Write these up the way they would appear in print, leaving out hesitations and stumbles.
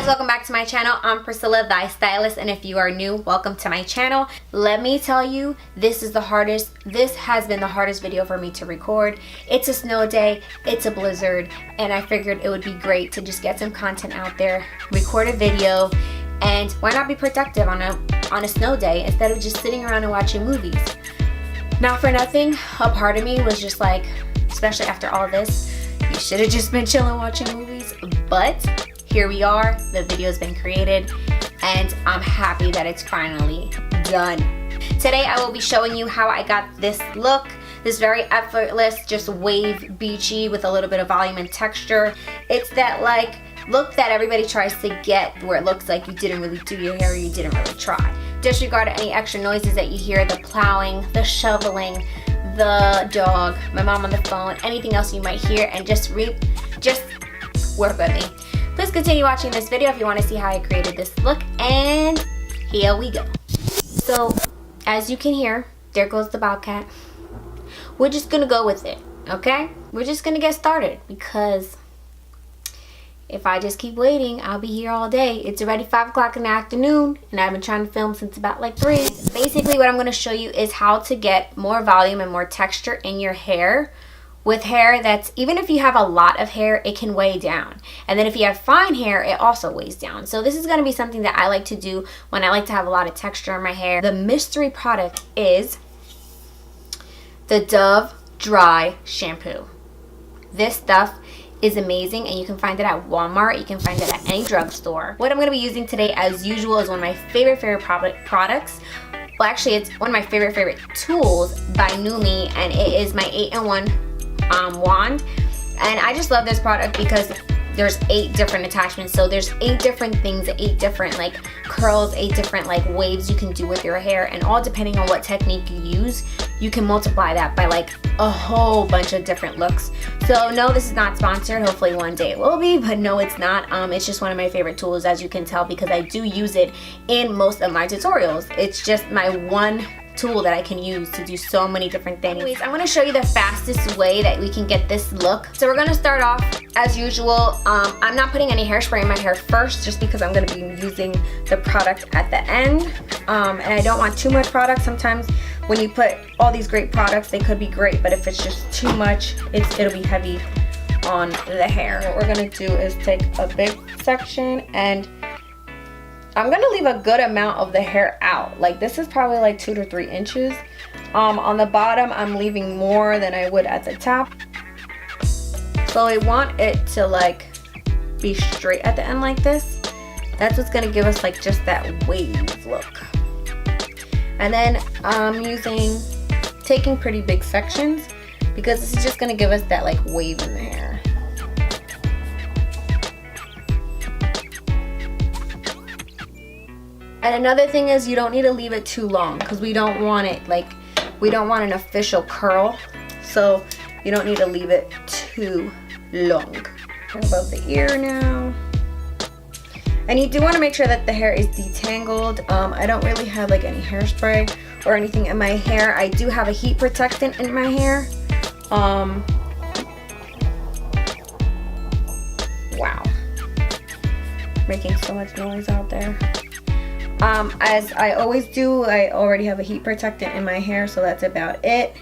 guys, welcome back to my channel. I'm Priscilla, thy stylist, and if you are new, welcome to my channel. Let me tell you, this has been the hardest video for me to record. It's a snow day, it's a blizzard, and I figured it would be great to just get some content out there, record a video, and why not be productive on a snow day instead of just sitting around and watching movies. Not for nothing, a part of me was just like, especially after all this, you should have just been chilling watching movies, but here we are, the video's been created, and I'm happy that it's finally done. Today I will be showing you how I got this look, this very effortless, just wave beachy with a little bit of volume and texture. It's that like look that everybody tries to get where it looks like you didn't really do your hair or you didn't really try. Disregard any extra noises that you hear, the plowing, the shoveling, the dog, my mom on the phone, anything else you might hear, and just work with me. Please continue watching this video if you want to see how I created this look, and here we go. So, as you can hear, there goes the bobcat. We're just gonna go with it, okay? We're just gonna get started, because if I just keep waiting, I'll be here all day. It's already 5 o'clock in the afternoon, and I've been trying to film since about like 3. Basically, what I'm gonna show you is how to get more volume and more texture in your hair with hair that's, even if you have a lot of hair, it can weigh down. And then if you have fine hair, it also weighs down. So this is gonna be something that I like to do when I like to have a lot of texture in my hair. The mystery product is the Dove Dry Shampoo. This stuff is amazing, and you can find it at Walmart. You can find it at any drugstore. What I'm gonna be using today, as usual, is one of my favorite products. Well, actually, it's one of my favorite tools by NUME, and it is my 8-in-1 wand. And I just love this product because there's 8 different attachments. So there's 8 different things, 8 different like curls, 8 different like waves you can do with your hair, and all depending on what technique you use, you can multiply that by like a whole bunch of different looks. So no, this is not sponsored. Hopefully one day it will be, but no, it's not. It's just one of my favorite tools, as you can tell, because I do use it in most of my tutorials. It's just my one tool that I can use to do so many different things. Anyways, I want to show you the fastest way that we can get this look. So we're going to start off as usual. I'm not putting any hairspray in my hair first, just because I'm going to be using the product at the end, and I don't want too much product. Sometimes when you put all these great products, they could be great, but if it's just too much, it'll be heavy on the hair. What we're going to do is take a big section, and I'm gonna leave a good amount of the hair out. Like, this is probably like 2 to 3 inches. On the bottom, I'm leaving more than I would at the top. So I want it to like be straight at the end like this. That's what's gonna give us like just that wave look. And then I'm taking pretty big sections, because this is just gonna give us that like wave in the hair. And another thing is, you don't need to leave it too long, because we don't want it like, we don't want an official curl. So you don't need to leave it too long. Above the ear now. And you do want to make sure that the hair is detangled. I don't really have like any hairspray or anything in my hair. I do have a heat protectant in my hair. Wow. Making so much noise out there. As I always do, I already have a heat protectant in my hair, so that's about it.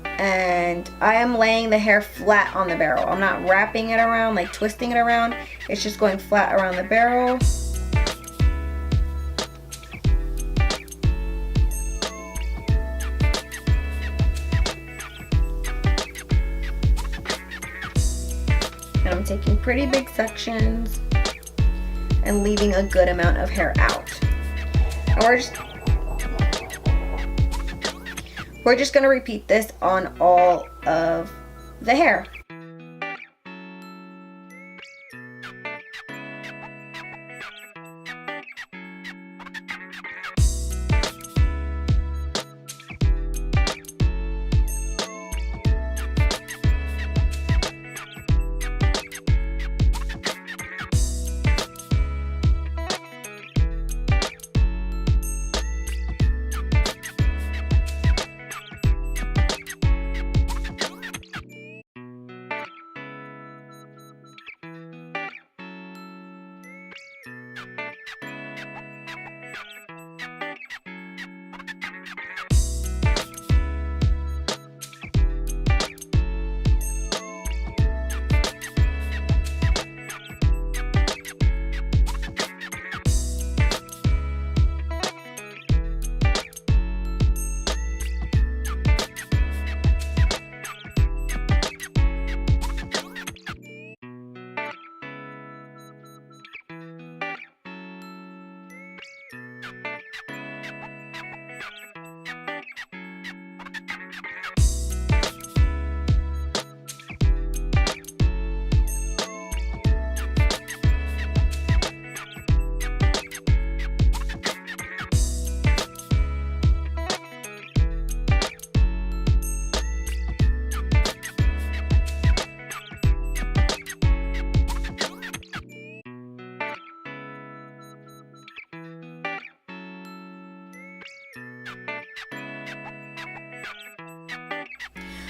And I am laying the hair flat on the barrel. I'm not wrapping it around, like twisting it around. It's just going flat around the barrel. And I'm taking pretty big sections and leaving a good amount of hair out. And we're just gonna repeat this on all of the hair.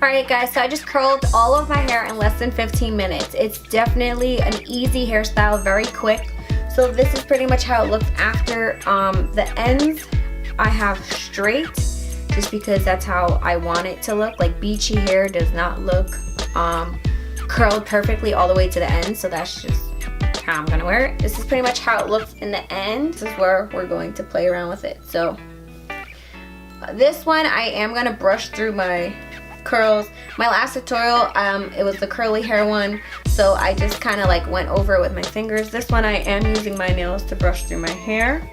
Alright guys, so I just curled all of my hair in less than 15 minutes. It's definitely an easy hairstyle, very quick. So this is pretty much how it looks after. The ends I have straight, just because that's how I want it to look. Like beachy hair does not look curled perfectly all the way to the end, so that's just how I'm gonna wear it. This is pretty much how it looks in the end. This is where we're going to play around with it. So this one I am gonna brush through my curls. My last tutorial, it was the curly hair one, so I just kind of like went over it with my fingers. This one I am using my nails to brush through my hair.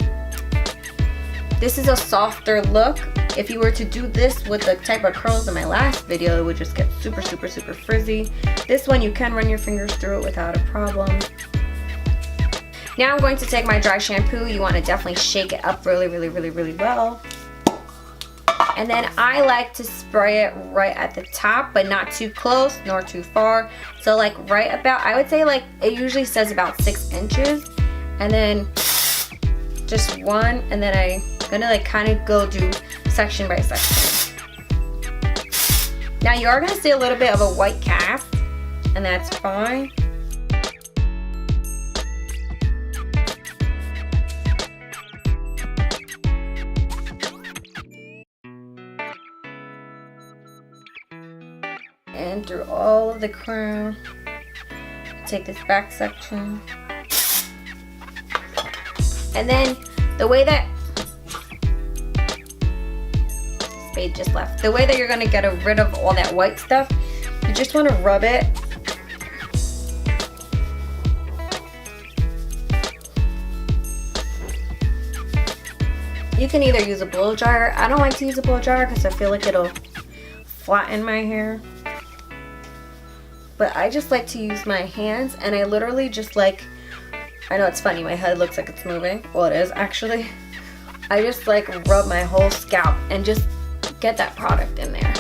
This is a softer look. If you were to do this with the type of curls in my last video, it would just get super frizzy. This one you can run your fingers through it without a problem. Now I'm going to take my dry shampoo. You want to definitely shake it up really well. And then I like to spray it right at the top, but not too close nor too far. So like right about, I would say like, it usually says about 6 inches. And then just one, and then I'm gonna like kind of go do section by section. Now you are gonna see a little bit of a white cast, and that's fine. And through all of the crown, take this back section, and then the way that spade just left, the way that you're gonna get rid of all that white stuff, you just want to rub it you can either use a blow dryer. I don't like to use a blow dryer because I feel like it'll flatten my hair. But I just like to use my hands, and I literally just like, I know it's funny, my head looks like it's moving. Well, it is actually. I just like rub my whole scalp and just get that product in there.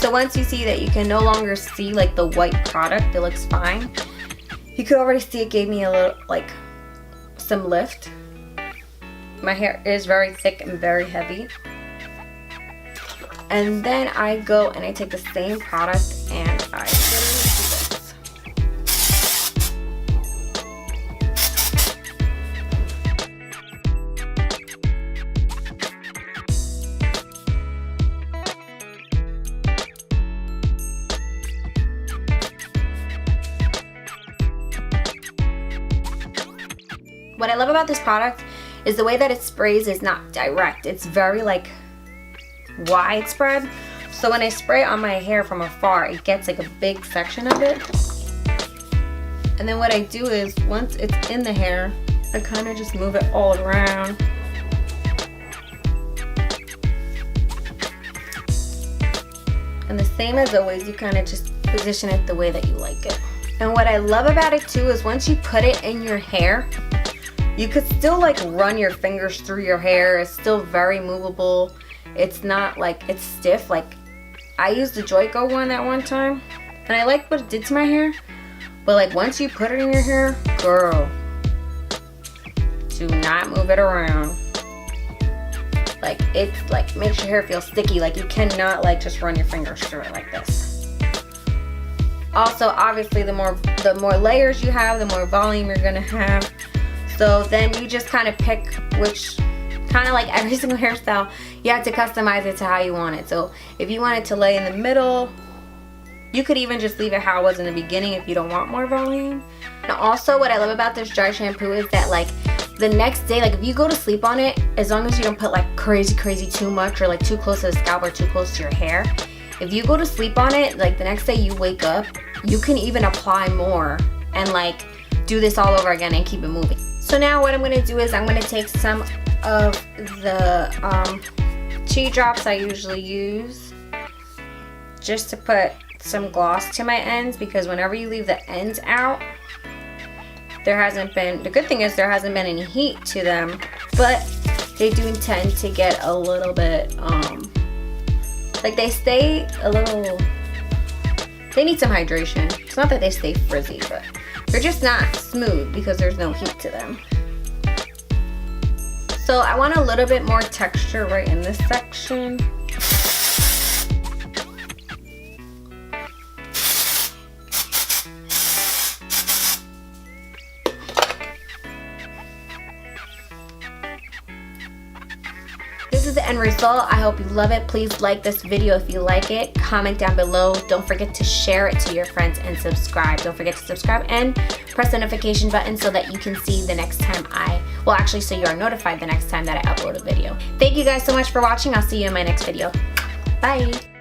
So once you see that you can no longer see like the white product, it looks fine. You could already see it gave me a little, like, some lift. My hair is very thick and very heavy. And then I go and I take the same product and I literally do this. What I love about this product is the way that it sprays is not direct. It's very like widespread. So when I spray it on my hair from afar, it gets like a big section of it. And then what I do is once it's in the hair, I kind of just move it all around. And the same as always, you kind of just position it the way that you like it. And what I love about it too is once you put it in your hair, you could still like run your fingers through your hair. It's still very movable. It's not like it's stiff. Like I used the Joico one at one time and I liked what it did to my hair. But like once you put it in your hair, girl, do not move it around. Like it's like makes your hair feel sticky. Like you cannot like just run your fingers through it like this. Also, obviously the more layers you have, the more volume you're gonna have. So then you just kind of pick which, kind of like every single hairstyle, you have to customize it to how you want it. So if you want it to lay in the middle, you could even just leave it how it was in the beginning if you don't want more volume. And also what I love about this dry shampoo is that like the next day, like if you go to sleep on it, as long as you don't put like crazy too much or like too close to the scalp or too close to your hair, if you go to sleep on it, like the next day you wake up, you can even apply more and like do this all over again and keep it moving. So now what I'm going to do is I'm going to take some of the tea drops I usually use just to put some gloss to my ends, because whenever you leave the ends out, there hasn't been, the good thing is there hasn't been any heat to them, but they do tend to get a little bit, like they stay a little They need some hydration. It's not that they stay frizzy, but they're just not smooth because there's no heat to them. So I want a little bit more texture right in this section. This is the end result. I hope you love it. Please like this video if you like it. Comment down below. Don't forget to share it to your friends and subscribe. Don't forget to subscribe and press the notification button so that you can see the next time so you are notified the next time that I upload a video. Thank you guys so much for watching. I'll see you in my next video. Bye.